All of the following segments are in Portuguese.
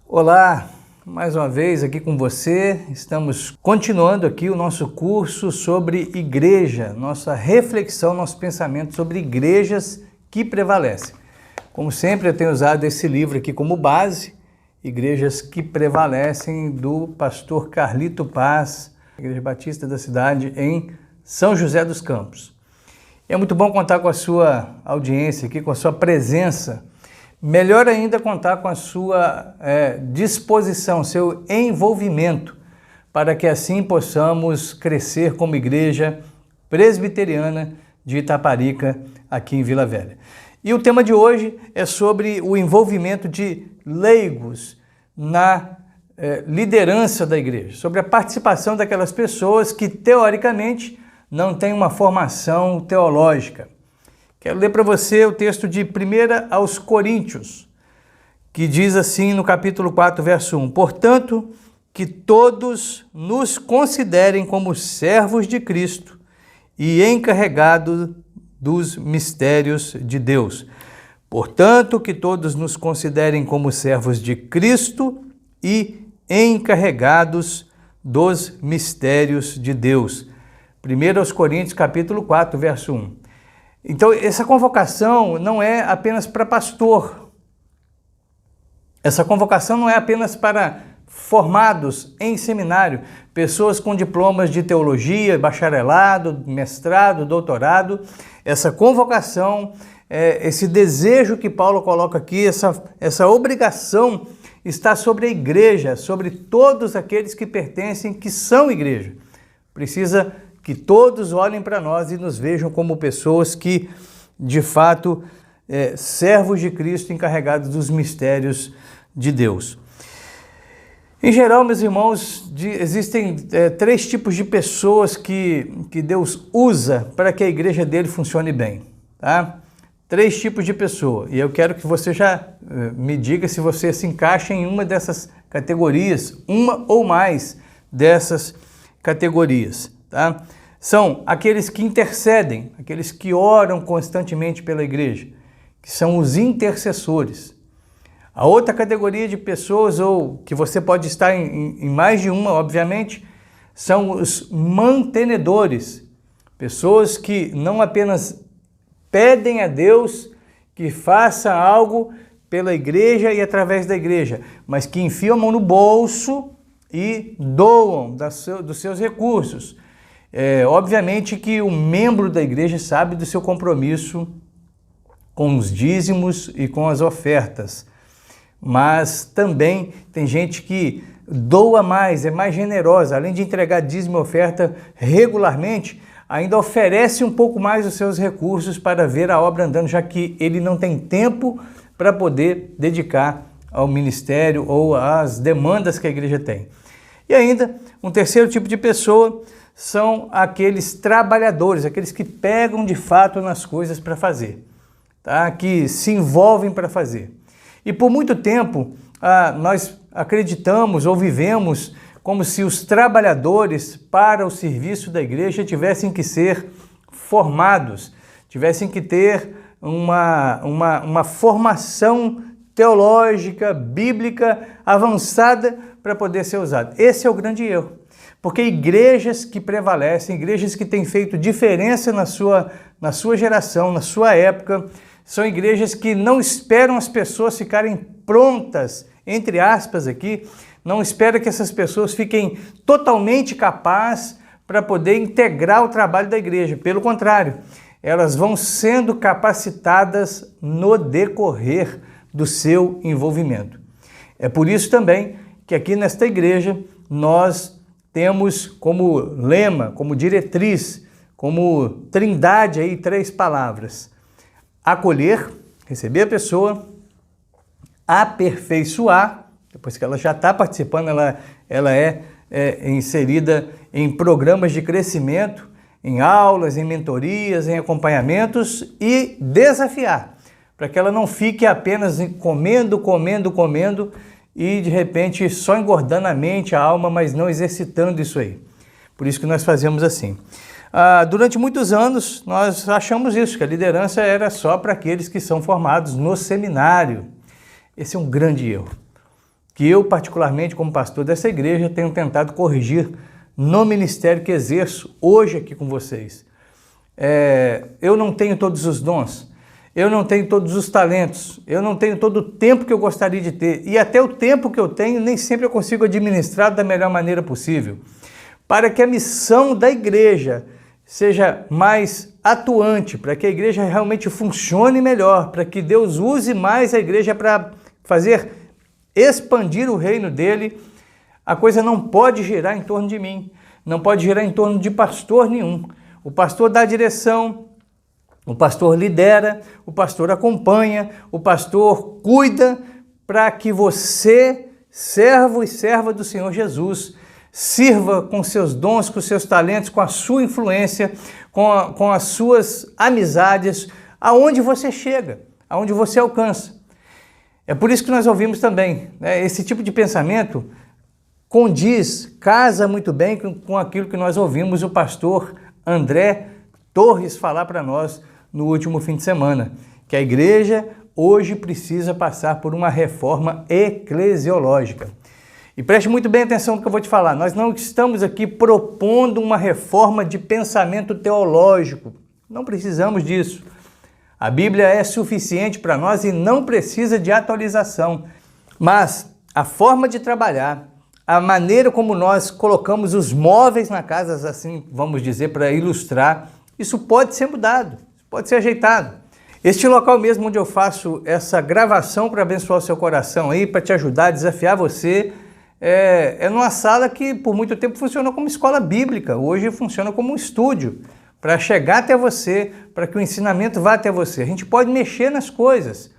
Olá, mais uma vez aqui com você. Estamos continuando aqui o nosso curso sobre igreja, nossa reflexão, nosso pensamento sobre igrejas que prevalecem. Como sempre, eu tenho usado esse livro aqui como base, Igrejas que Prevalecem, do pastor Carlito Paz, Igreja Batista da cidade em São José dos Campos. É muito bom contar com a sua audiência aqui, com a sua presença. Melhor ainda contar com a sua disposição, seu envolvimento, para que assim possamos crescer como igreja presbiteriana de Itaparica, aqui em Vila Velha. E o tema de hoje é sobre o envolvimento de leigos na liderança da igreja, sobre a participação daquelas pessoas que, teoricamente, não têm uma formação teológica. Quero ler para você o texto de 1 aos Coríntios, que diz assim no capítulo 4, verso 1. Portanto, que todos nos considerem como servos de Cristo e encarregados dos mistérios de Deus. Portanto, que todos nos considerem como servos de Cristo e encarregados dos mistérios de Deus. 1 aos Coríntios, capítulo 4, verso 1. Então, essa convocação não é apenas para pastor. Essa convocação não é apenas para formados em seminário, pessoas com diplomas de teologia, bacharelado, mestrado, doutorado. Essa convocação, esse desejo que Paulo coloca aqui, essa obrigação está sobre a igreja, sobre todos aqueles que pertencem, que são igreja. Precisa que todos olhem para nós e nos vejam como pessoas que, de fato, servos de Cristo encarregados dos mistérios de Deus. Em geral, meus irmãos, existem três tipos de pessoas que Deus usa para que a igreja dele funcione bem. Tá? Três tipos de pessoa. E eu quero que você já me diga se você se encaixa em uma dessas categorias, uma ou mais dessas categorias. Tá? São aqueles que intercedem, aqueles que oram constantemente pela igreja, que são os intercessores. A outra categoria de pessoas, ou que você pode estar em mais de uma, obviamente, são os mantenedores, pessoas que não apenas pedem a Deus que faça algo pela igreja e através da igreja, mas que enfiam a mão no bolso e doam dos seus recursos. Obviamente que o membro da igreja sabe do seu compromisso com os dízimos e com as ofertas, mas também tem gente que doa mais, é mais generosa, além de entregar dízimo e oferta regularmente, ainda oferece um pouco mais os seus recursos para ver a obra andando, já que ele não tem tempo para poder dedicar ao ministério ou às demandas que a igreja tem. E ainda, um terceiro tipo de pessoa são aqueles trabalhadores, aqueles que pegam de fato nas coisas para fazer, tá? Que se envolvem para fazer. E por muito tempo nós acreditamos ou vivemos como se os trabalhadores para o serviço da igreja tivessem que ser formados, tivessem que ter uma formação teológica, bíblica, avançada para poder ser usado. Esse é o grande erro. Porque igrejas que prevalecem, igrejas que têm feito diferença na sua geração, na sua época, são igrejas que não esperam as pessoas ficarem prontas, entre aspas aqui, não espera que essas pessoas fiquem totalmente capazes para poder integrar o trabalho da igreja. Pelo contrário, elas vão sendo capacitadas no decorrer do seu envolvimento. É por isso também que aqui nesta igreja nós temos como lema, como diretriz, como trindade aí, três palavras: acolher, receber a pessoa, aperfeiçoar, depois que ela já está participando, ela é inserida em programas de crescimento, em aulas, em mentorias, em acompanhamentos, e desafiar, para que ela não fique apenas comendo e de repente só engordando a mente, a alma, mas não exercitando isso aí. Por isso que nós fazemos assim. Durante muitos anos, nós achamos isso, que a liderança era só para aqueles que são formados no seminário. Esse é um grande erro. que eu, particularmente, como pastor dessa igreja, tenho tentado corrigir no ministério que exerço hoje aqui com vocês. Eu não tenho todos os dons, eu não tenho todos os talentos, eu não tenho todo o tempo que eu gostaria de ter, e até o tempo que eu tenho, nem sempre eu consigo administrar da melhor maneira possível. Para que a missão da igreja seja mais atuante, para que a igreja realmente funcione melhor, para que Deus use mais a igreja para fazer expandir o reino dele, a coisa não pode girar em torno de mim, não pode girar em torno de pastor nenhum. O pastor dá direção, o pastor lidera, o pastor acompanha, o pastor cuida para que você, servo e serva do Senhor Jesus, sirva com seus dons, com seus talentos, com a sua influência, com as suas amizades, aonde você chega, aonde você alcança. É por isso que nós ouvimos também, né? Esse tipo de pensamento condiz, casa muito bem com aquilo que nós ouvimos o pastor André Torres falar para nós no último fim de semana, que a igreja hoje precisa passar por uma reforma eclesiológica. E preste muito bem atenção no que eu vou te falar, nós não estamos aqui propondo uma reforma de pensamento teológico, não precisamos disso. A Bíblia é suficiente para nós e não precisa de atualização. Mas a forma de trabalhar, a maneira como nós colocamos os móveis na casa, assim vamos dizer, para ilustrar, isso pode ser mudado, pode ser ajeitado. Este local mesmo onde eu faço essa gravação para abençoar o seu coração aí, para te ajudar, desafiar você, é numa sala que por muito tempo funcionou como escola bíblica, hoje funciona como um estúdio, para chegar até você, para que o ensinamento vá até você. A gente pode mexer nas coisas,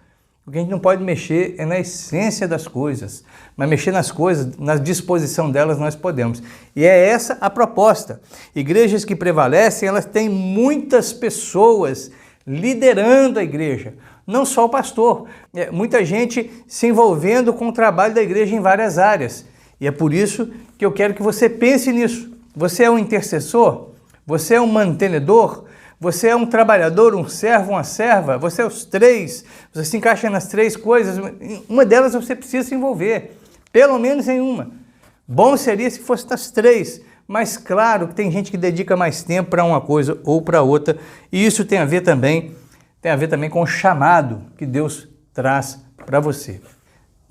o que a gente não pode mexer é na essência das coisas, mas mexer nas coisas, na disposição delas nós podemos. E é essa a proposta. Igrejas que prevalecem, elas têm muitas pessoas liderando a igreja, não só o pastor, muita gente se envolvendo com o trabalho da igreja em várias áreas. E é por isso que eu quero que você pense nisso. Você é um intercessor? Você é um mantenedor? Você é um trabalhador, um servo, uma serva? Você é os três? Você se encaixa nas três coisas? Uma delas você precisa se envolver, pelo menos em uma. Bom seria se fosse das três, mas claro que tem gente que dedica mais tempo para uma coisa ou para outra, e isso tem a ver também com o chamado que Deus traz para você.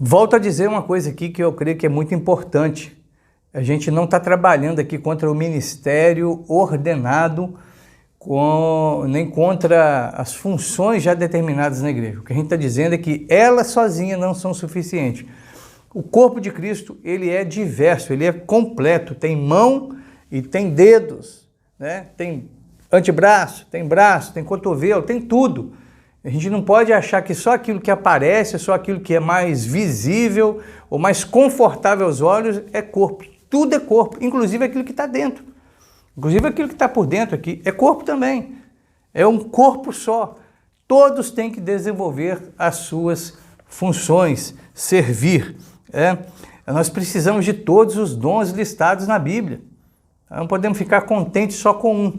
Volto a dizer uma coisa aqui que eu creio que é muito importante. A gente não está trabalhando aqui contra o ministério ordenado, nem contra as funções já determinadas na igreja. O que a gente está dizendo é que elas sozinhas não são suficientes. O corpo de Cristo, ele é diverso, ele é completo, tem mão e tem dedos, né? Tem antebraço, tem braço, tem cotovelo, tem tudo. A gente não pode achar que só aquilo que aparece, só aquilo que é mais visível ou mais confortável aos olhos é corpo. Tudo é corpo, inclusive aquilo que está dentro. Inclusive aquilo que está por dentro aqui é corpo também. É um corpo só. Todos têm que desenvolver as suas funções, servir. Nós precisamos de todos os dons listados na Bíblia. Não podemos ficar contentes só com um,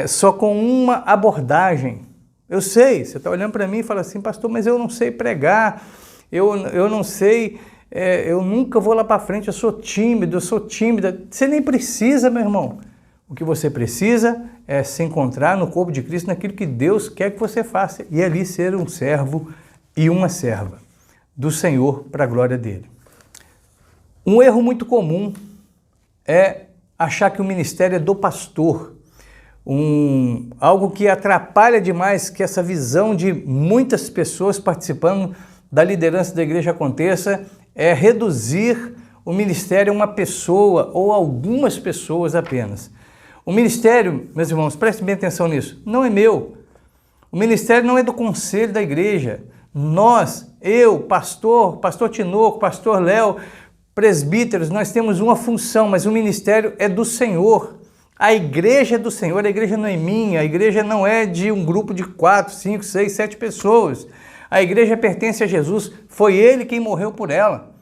só com uma abordagem. Eu sei, você está olhando para mim e fala assim, pastor, mas eu não sei pregar, eu não sei... eu nunca vou lá para frente, eu sou tímido, eu sou tímida. Você nem precisa, meu irmão. O que você precisa é se encontrar no corpo de Cristo, naquilo que Deus quer que você faça, e ali ser um servo e uma serva do Senhor para a glória dele. Um erro muito comum é achar que o ministério é do pastor, algo que atrapalha demais que essa visão de muitas pessoas participando da liderança da igreja aconteça, é reduzir o ministério a uma pessoa ou algumas pessoas apenas. O ministério, meus irmãos, prestem bem atenção nisso, não é meu. O ministério não é do conselho da igreja. Nós, eu, pastor Tinoco, pastor Léo, presbíteros, nós temos uma função, mas o ministério é do Senhor. A igreja é do Senhor, a igreja não é minha, a igreja não é de um grupo de 4, 5, 6, 7 pessoas. A igreja pertence a Jesus, foi Ele quem morreu por ela.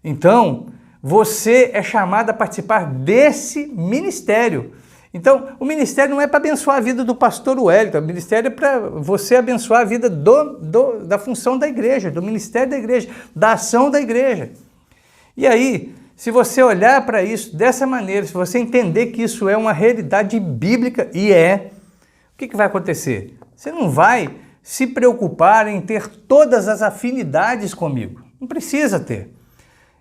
Então, você é chamado a participar desse ministério. Então, o ministério não é para abençoar a vida do pastor Wellington, o ministério é para você abençoar a vida da função da igreja, do ministério da igreja, da ação da igreja. E aí, se você olhar para isso dessa maneira, se você entender que isso é uma realidade bíblica, e o que vai acontecer? Você não vai se preocupar em ter todas as afinidades comigo. Não precisa ter.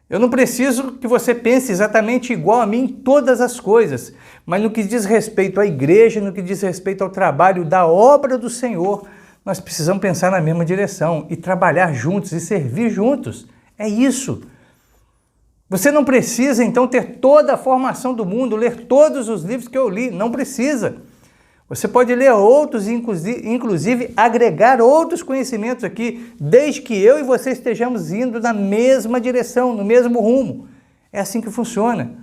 Eu não preciso que você pense exatamente igual a mim em todas as coisas, mas no que diz respeito à igreja, no que diz respeito ao trabalho da obra do Senhor, nós precisamos pensar na mesma direção e trabalhar juntos e servir juntos. É isso. Você não precisa, então, ter toda a formação do mundo, ler todos os livros que eu li. Não precisa. Você pode ler outros, inclusive agregar outros conhecimentos aqui, desde que eu e você estejamos indo na mesma direção, no mesmo rumo. É assim que funciona.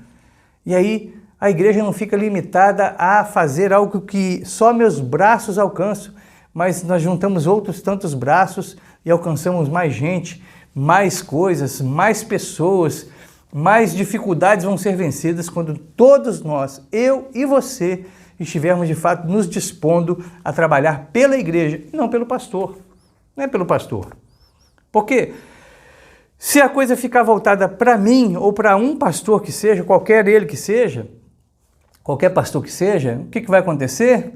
E aí a igreja não fica limitada a fazer algo que só meus braços alcançam, mas nós juntamos outros tantos braços e alcançamos mais gente, mais coisas, mais pessoas, mais dificuldades vão ser vencidas quando todos nós, eu e você, estivermos de fato nos dispondo a trabalhar pela igreja e não pelo pastor. Não é pelo pastor. Porque se a coisa ficar voltada para mim ou para um pastor que seja, qualquer ele que seja, qualquer pastor que seja, o que vai acontecer?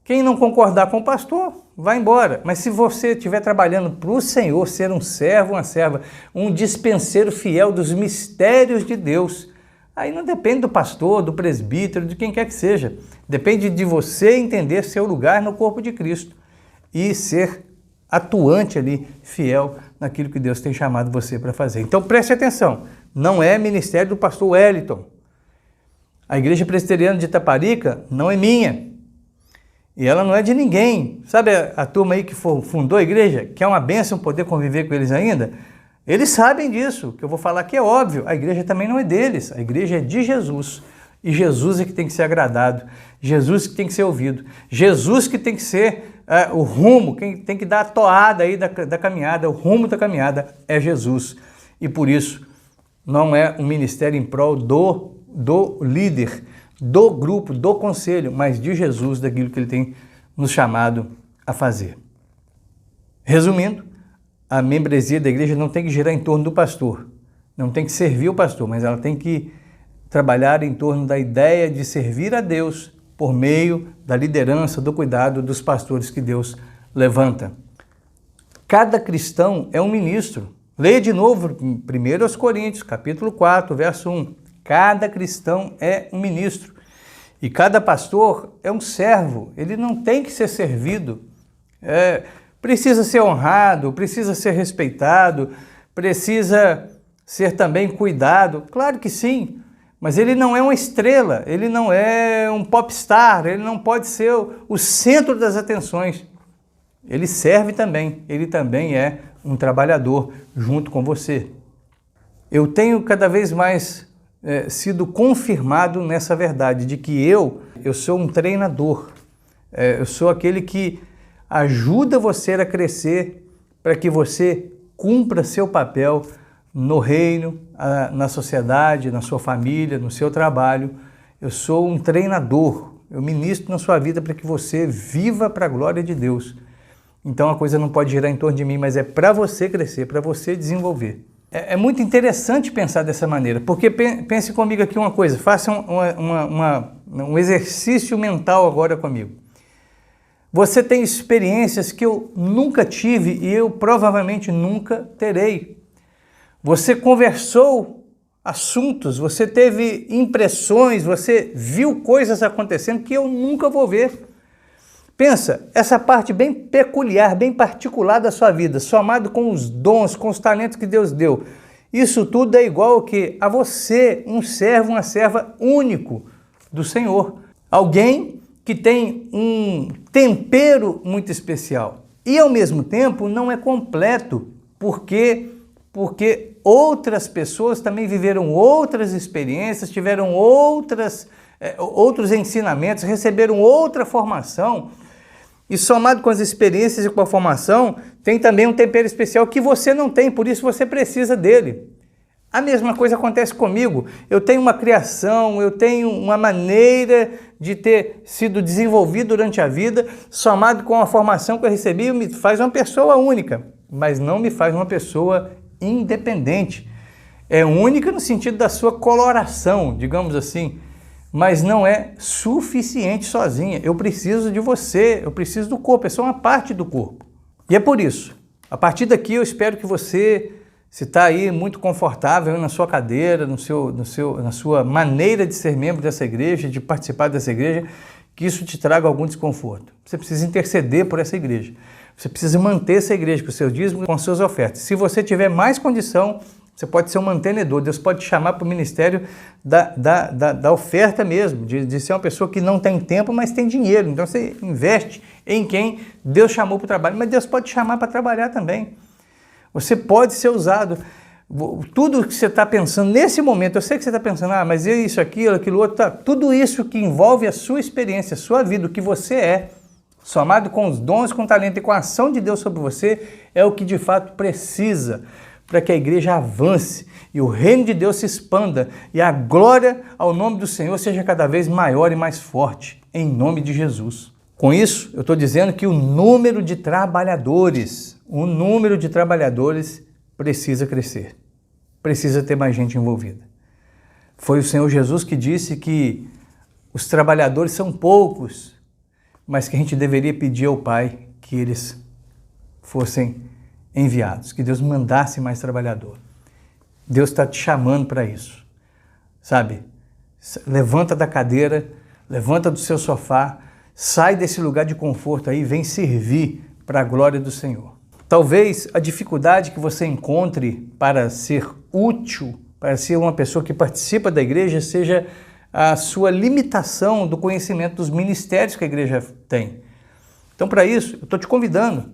Quem não concordar com o pastor vai embora. Mas se você estiver trabalhando para o Senhor, ser um servo, uma serva, um dispenseiro fiel dos mistérios de Deus, aí não depende do pastor, do presbítero, de quem quer que seja. Depende de você entender seu lugar no corpo de Cristo e ser atuante ali, fiel naquilo que Deus tem chamado você para fazer. Então preste atenção, não é ministério do pastor Wellington. A Igreja Presbiteriana de Itaparica não é minha. E ela não é de ninguém. Sabe a turma aí que fundou a igreja, que é uma bênção poder conviver com eles ainda? Eles sabem disso, o que eu vou falar aqui é óbvio, a igreja também não é deles, a igreja é de Jesus. E Jesus é que tem que ser agradado, Jesus que tem que ser ouvido, Jesus que tem que ser o rumo, quem tem que dar a toada aí da caminhada, o rumo da caminhada é Jesus. E por isso não é um ministério em prol do líder, do grupo, do conselho, mas de Jesus, daquilo que ele tem nos chamado a fazer. Resumindo, a membresia da igreja não tem que girar em torno do pastor, não tem que servir o pastor, mas ela tem que trabalhar em torno da ideia de servir a Deus por meio da liderança, do cuidado dos pastores que Deus levanta. Cada cristão é um ministro. Leia de novo 1 Coríntios, capítulo 4, verso 1. Cada cristão é um ministro. E cada pastor é um servo. Ele não tem que ser servido. Precisa ser honrado, precisa ser respeitado, precisa ser também cuidado. Claro que sim, mas ele não é uma estrela, ele não é um popstar, ele não pode ser o centro das atenções. Ele serve também, ele também é um trabalhador junto com você. Eu tenho cada vez mais sido confirmado nessa verdade de que eu sou um treinador, eu sou aquele que ajuda você a crescer para que você cumpra seu papel no reino, na sociedade, na sua família, no seu trabalho. Eu sou um treinador, eu ministro na sua vida para que você viva para a glória de Deus. Então a coisa não pode girar em torno de mim, mas é para você crescer, para você desenvolver. É muito interessante pensar dessa maneira, porque pense comigo aqui uma coisa, faça um exercício mental agora comigo. Você tem experiências que eu nunca tive e eu provavelmente nunca terei. Você conversou assuntos, você teve impressões, você viu coisas acontecendo que eu nunca vou ver. Pensa, essa parte bem peculiar, bem particular da sua vida, somado com os dons, com os talentos que Deus deu. Isso tudo é igual ao que? A você, um servo, uma serva único do Senhor. Alguém que tem um tempero muito especial e, ao mesmo tempo, não é completo, porque outras pessoas também viveram outras experiências, tiveram outros ensinamentos, receberam outra formação e, somado com as experiências e com a formação, tem também um tempero especial que você não tem, por isso você precisa dele. A mesma coisa acontece comigo. Eu tenho uma criação, eu tenho uma maneira de ter sido desenvolvido durante a vida, somado com a formação que eu recebi, me faz uma pessoa única, mas não me faz uma pessoa independente. É única no sentido da sua coloração, digamos assim, mas não é suficiente sozinha. Eu preciso de você, eu preciso do corpo, eu sou uma parte do corpo. E é por isso, a partir daqui eu espero que você, se está aí muito confortável na sua cadeira, na sua maneira de ser membro dessa igreja, de participar dessa igreja, que isso te traga algum desconforto. Você precisa interceder por essa igreja. Você precisa manter essa igreja com os seus dízimos, com as suas ofertas. Se você tiver mais condição, você pode ser um mantenedor. Deus pode te chamar para o ministério da oferta mesmo, de ser uma pessoa que não tem tempo, mas tem dinheiro. Então você investe em quem Deus chamou para o trabalho, mas Deus pode te chamar para trabalhar também. Você pode ser usado. Tudo que você está pensando nesse momento, eu sei que você está pensando, mas isso, aquilo outro, tudo isso que envolve a sua experiência, a sua vida, o que você é, somado com os dons, com o talento e com a ação de Deus sobre você, é o que de fato precisa para que a igreja avance e o reino de Deus se expanda e a glória ao nome do Senhor seja cada vez maior e mais forte, em nome de Jesus. Com isso, eu estou dizendo que o número de trabalhadores precisa crescer, precisa ter mais gente envolvida. Foi o Senhor Jesus que disse que os trabalhadores são poucos, mas que a gente deveria pedir ao Pai que eles fossem enviados, que Deus mandasse mais trabalhador. Deus está te chamando para isso, sabe? Levanta da cadeira, levanta do seu sofá, sai desse lugar de conforto aí, vem servir para a glória do Senhor. Talvez a dificuldade que você encontre para ser útil, para ser uma pessoa que participa da igreja, seja a sua limitação do conhecimento dos ministérios que a igreja tem. Então, para isso, eu estou te convidando.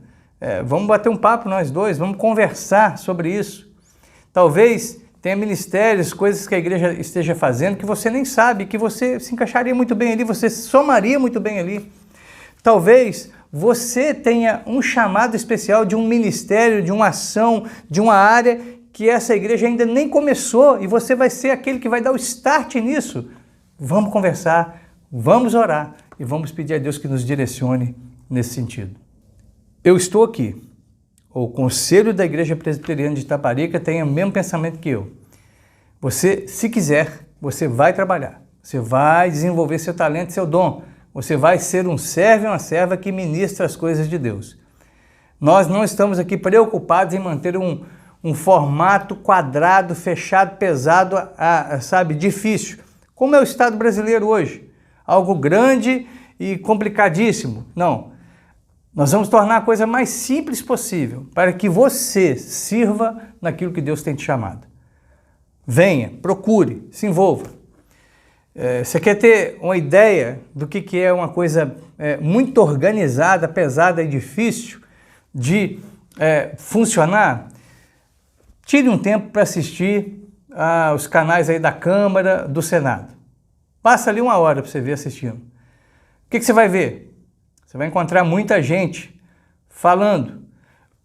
Vamos bater um papo nós dois, vamos conversar sobre isso. Talvez tenha ministérios, coisas que a igreja esteja fazendo que você nem sabe, que você se encaixaria muito bem ali, você somaria muito bem ali. Talvez você tenha um chamado especial de um ministério, de uma ação, de uma área que essa igreja ainda nem começou e você vai ser aquele que vai dar o start nisso. Vamos conversar, vamos orar e vamos pedir a Deus que nos direcione nesse sentido. Eu estou aqui, o Conselho da Igreja Presbiteriana de Itaparica tem o mesmo pensamento que eu. Você, se quiser, você vai trabalhar, você vai desenvolver seu talento, seu dom, você vai ser um servo e uma serva que ministra as coisas de Deus. Nós não estamos aqui preocupados em manter um formato quadrado, fechado, pesado, sabe, difícil, como é o Estado brasileiro hoje, algo grande e complicadíssimo. Não. Nós vamos tornar a coisa mais simples possível para que você sirva naquilo que Deus tem te chamado. Venha, procure, se envolva. Você quer ter uma ideia do que é uma coisa muito organizada, pesada e difícil de funcionar? Tire um tempo para assistir os canais aí da Câmara, do Senado. Passa ali 1 hora para você ver assistindo. O que você vai ver? Você vai encontrar muita gente falando.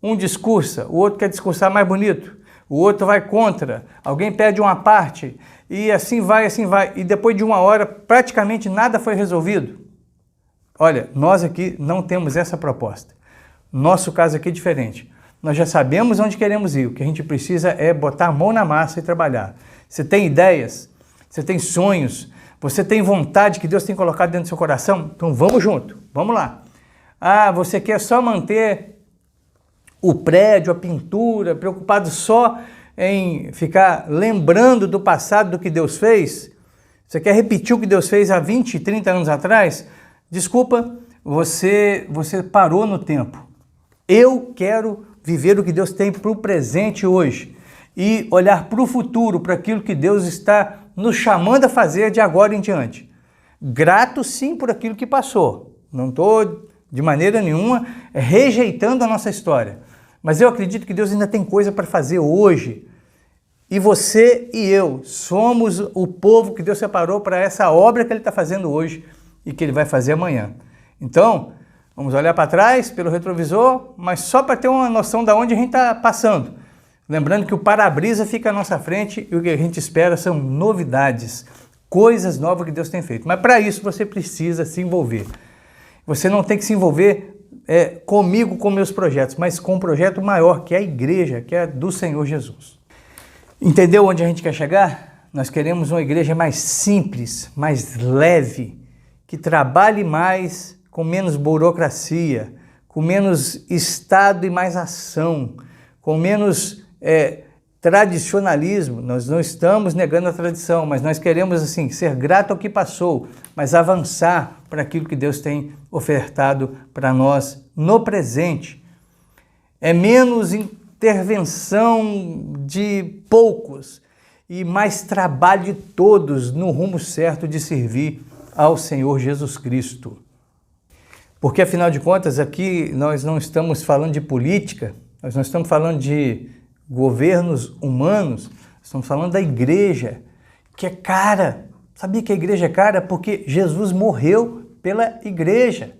Um discursa, o outro quer discursar mais bonito, o outro vai contra, alguém pede uma parte, e assim vai. E depois de 1 hora, praticamente nada foi resolvido. Olha, nós aqui não temos essa proposta. Nosso caso aqui é diferente. Nós já sabemos onde queremos ir. O que a gente precisa é botar a mão na massa e trabalhar. Você tem ideias, você tem sonhos, você tem vontade que Deus tem colocado dentro do seu coração? Então vamos junto, vamos lá. Você quer só manter o prédio, a pintura, preocupado só em ficar lembrando do passado, do que Deus fez? Você quer repetir o que Deus fez há 20, 30 anos atrás? Desculpa, você parou no tempo. Eu quero viver o que Deus tem para o presente hoje e olhar para o futuro, para aquilo que Deus está nos chamando a fazer de agora em diante. Grato sim por aquilo que passou. Não estou de maneira nenhuma rejeitando a nossa história. Mas eu acredito que Deus ainda tem coisa para fazer hoje. E você e eu somos o povo que Deus separou para essa obra que Ele está fazendo hoje e que Ele vai fazer amanhã. Então, vamos olhar para trás pelo retrovisor, mas só para ter uma noção de onde a gente está passando. Lembrando que o para-brisa fica à nossa frente e o que a gente espera são novidades, coisas novas que Deus tem feito. Mas para isso você precisa se envolver. Você não tem que se envolver comigo, com meus projetos, mas com um projeto maior, que é a igreja, que é do Senhor Jesus. Entendeu onde a gente quer chegar? Nós queremos uma igreja mais simples, mais leve, que trabalhe mais, com menos burocracia, com menos Estado e mais ação, com menos tradicionalismo. Nós não estamos negando a tradição, mas nós queremos assim ser grato ao que passou, mas avançar para aquilo que Deus tem ofertado para nós no presente. É menos intervenção de poucos e mais trabalho de todos no rumo certo de servir ao Senhor Jesus Cristo. Porque, afinal de contas, aqui nós não estamos falando de política, nós não estamos falando de governos humanos, estamos falando da igreja, que é cara. Sabia que a igreja é cara? Porque Jesus morreu pela igreja.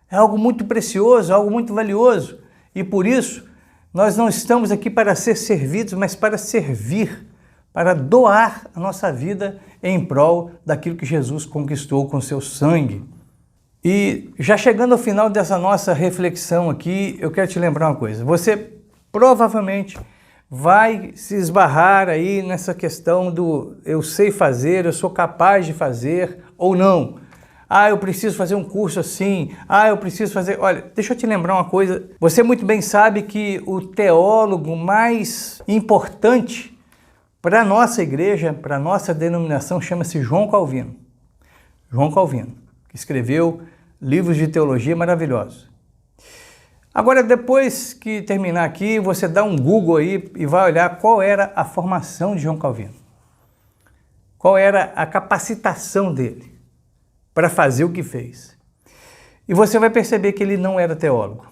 É algo muito precioso, algo muito valioso. E por isso, nós não estamos aqui para ser servidos, mas para servir, para doar a nossa vida em prol daquilo que Jesus conquistou com seu sangue. E já chegando ao final dessa nossa reflexão aqui, eu quero te lembrar uma coisa. Você provavelmente vai se esbarrar aí nessa questão do eu sei fazer, eu sou capaz de fazer ou não. Ah, eu preciso fazer um curso assim. Ah, eu preciso fazer... Olha, deixa eu te lembrar uma coisa. Você muito bem sabe que o teólogo mais importante para a nossa igreja, para a nossa denominação, chama-se João Calvino. João Calvino, que escreveu livros de teologia maravilhosos. Agora, depois que terminar aqui, você dá um Google aí e vai olhar qual era a formação de João Calvino. Qual era a capacitação dele para fazer o que fez. E você vai perceber que ele não era teólogo.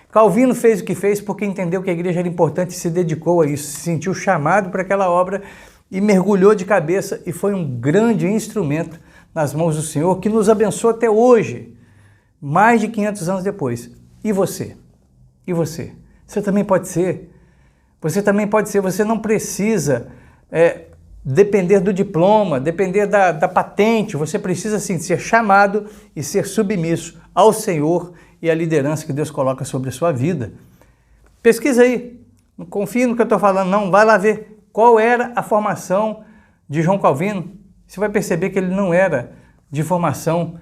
Calvino fez o que fez porque entendeu que a igreja era importante e se dedicou a isso, se sentiu chamado para aquela obra e mergulhou de cabeça e foi um grande instrumento nas mãos do Senhor que nos abençoa até hoje, mais de 500 anos depois. E você? E você? Você também pode ser. Você também pode ser. Você não precisa depender do diploma, depender da patente. Você precisa, sim, ser chamado e ser submisso ao Senhor e à liderança que Deus coloca sobre a sua vida. Pesquisa aí. Não confie no que eu estou falando, não. Vai lá ver qual era a formação de João Calvino. Você vai perceber que ele não era de formação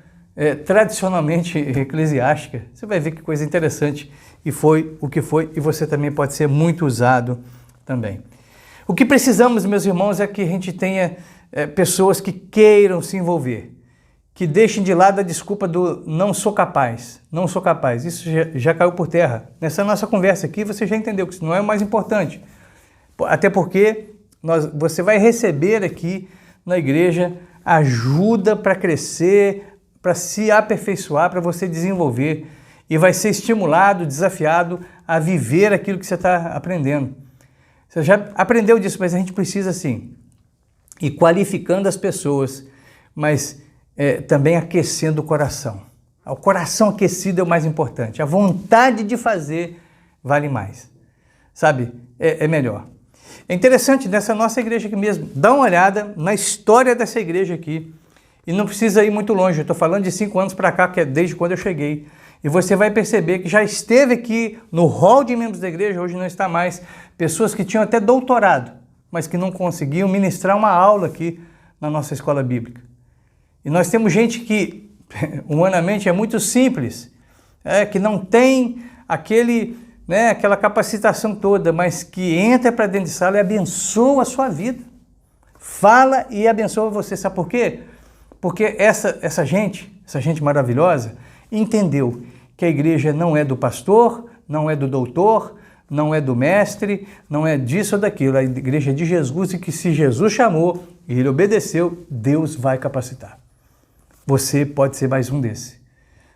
tradicionalmente eclesiástica. Você vai ver que coisa interessante, e foi o que foi, e você também pode ser muito usado também. O que precisamos, meus irmãos, é que a gente tenha pessoas que queiram se envolver, que deixem de lado a desculpa do não sou capaz, não sou capaz. Isso já caiu por terra. Nessa nossa conversa aqui, você já entendeu que isso não é o mais importante. Até porque você vai receber aqui na igreja ajuda para crescer, para se aperfeiçoar, para você desenvolver, e vai ser estimulado, desafiado a viver aquilo que você está aprendendo. Você já aprendeu disso, mas a gente precisa, sim, ir qualificando as pessoas, mas também aquecendo o coração. O coração aquecido é o mais importante. A vontade de fazer vale mais. Sabe? É melhor. É interessante, nessa nossa igreja aqui mesmo, dá uma olhada na história dessa igreja aqui. E não precisa ir muito longe, eu estou falando de 5 anos para cá, que é desde quando eu cheguei. E você vai perceber que já esteve aqui no hall de membros da igreja, hoje não está mais, pessoas que tinham até doutorado, mas que não conseguiam ministrar uma aula aqui na nossa escola bíblica. E nós temos gente que, humanamente, é muito simples, que não tem aquela capacitação toda, mas que entra para dentro de sala e abençoa a sua vida. Fala e abençoa você. Sabe por quê? Porque essa gente maravilhosa, entendeu que a igreja não é do pastor, não é do doutor, não é do mestre, não é disso ou daquilo. A igreja é de Jesus, e que se Jesus chamou e ele obedeceu, Deus vai capacitar. Você pode ser mais um desse.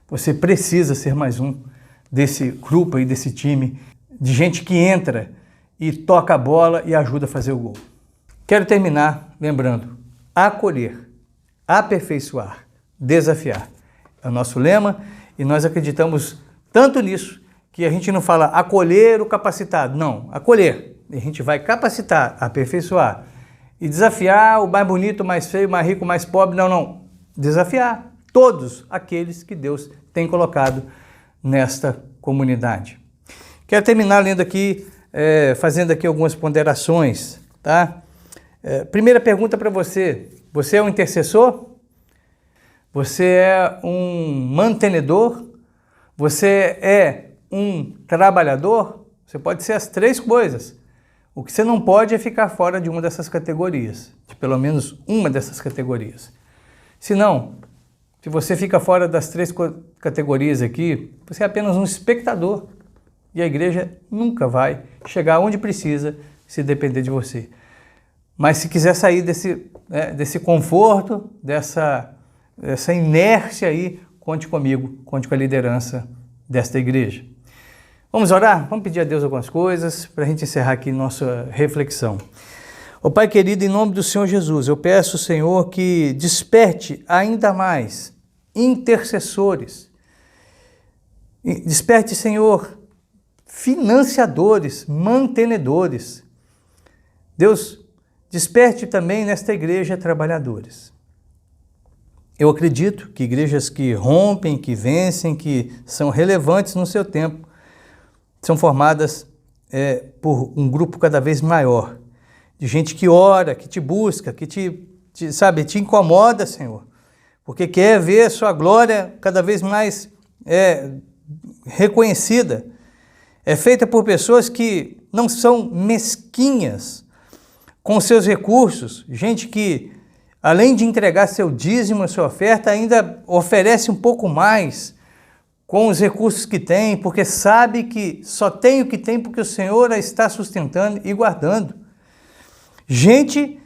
Você precisa ser mais um desse grupo aí, desse time, de gente que entra e toca a bola e ajuda a fazer o gol. Quero terminar lembrando, acolher, aperfeiçoar, desafiar. É o nosso lema e nós acreditamos tanto nisso que a gente não fala acolher o capacitado, não, acolher. a gente vai capacitar, aperfeiçoar e desafiar o mais bonito, o mais feio, o mais rico, o mais pobre, não. Desafiar todos aqueles que Deus tem colocado nesta comunidade. Quero terminar lendo aqui, fazendo aqui algumas ponderações, tá? Primeira pergunta para você: você é um intercessor? Você é um mantenedor? Você é um trabalhador? Você pode ser as três coisas. O que você não pode é ficar fora de uma dessas categorias, de pelo menos uma dessas categorias. Se não, se você fica fora das três categorias aqui, você é apenas um espectador e a igreja nunca vai chegar onde precisa se depender de você. Mas se quiser sair desse conforto, dessa inércia aí, conte comigo, conte com a liderança desta igreja. Vamos orar? Vamos pedir a Deus algumas coisas para a gente encerrar aqui nossa reflexão. Ó Pai querido, em nome do Senhor Jesus, eu peço, Senhor, que desperte ainda mais intercessores. Desperte, Senhor, financiadores, mantenedores. Deus, desperte também nesta igreja trabalhadores. Eu acredito que igrejas que rompem, que vencem, que são relevantes no seu tempo, são formadas por um grupo cada vez maior, de gente que ora, que te busca, que te incomoda, Senhor, porque quer ver a sua glória cada vez mais reconhecida. É feita por pessoas que não são mesquinhas com seus recursos, gente que, além de entregar seu dízimo, a sua oferta, ainda oferece um pouco mais com os recursos que tem, porque sabe que só tem o que tem porque o Senhor a está sustentando e guardando. Gente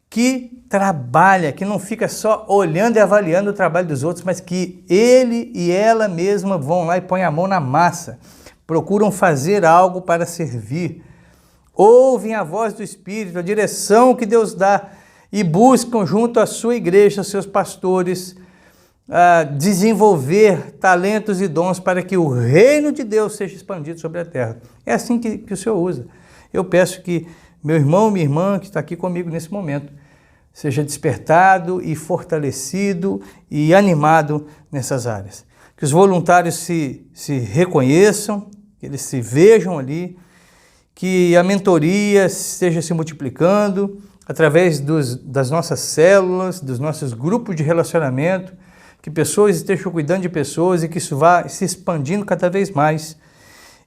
que trabalha, que não fica só olhando e avaliando o trabalho dos outros, mas que ele e ela mesma vão lá e põem a mão na massa, procuram fazer algo para servir, ouvem a voz do Espírito, a direção que Deus dá e buscam junto à sua igreja, aos seus pastores, desenvolver talentos e dons para que o reino de Deus seja expandido sobre a terra. É assim que o Senhor usa. Eu peço que meu irmão, minha irmã, que está aqui comigo nesse momento, seja despertado e fortalecido e animado nessas áreas. Que os voluntários se reconheçam, que eles se vejam ali, que a mentoria esteja se multiplicando através das nossas células, dos nossos grupos de relacionamento, que pessoas estejam cuidando de pessoas e que isso vá se expandindo cada vez mais.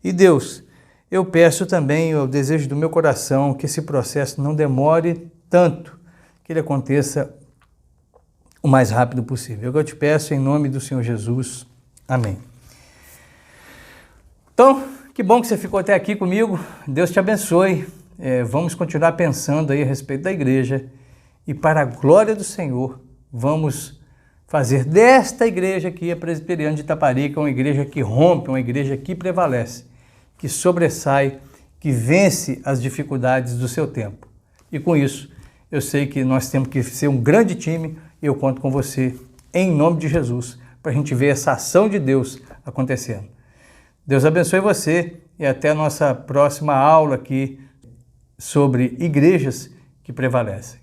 E Deus, eu peço também, o desejo do meu coração, que esse processo não demore tanto, que ele aconteça o mais rápido possível. Eu te peço em nome do Senhor Jesus. Amém. Então, que bom que você ficou até aqui comigo. Deus te abençoe. Vamos continuar pensando aí a respeito da igreja e para a glória do Senhor, vamos fazer desta igreja aqui, a Presbiteriana de Itaparica, uma igreja que rompe, uma igreja que prevalece, que sobressai, que vence as dificuldades do seu tempo. E com isso, eu sei que nós temos que ser um grande time e eu conto com você, em nome de Jesus, para a gente ver essa ação de Deus acontecendo. Deus abençoe você e até a nossa próxima aula aqui sobre igrejas que prevalecem.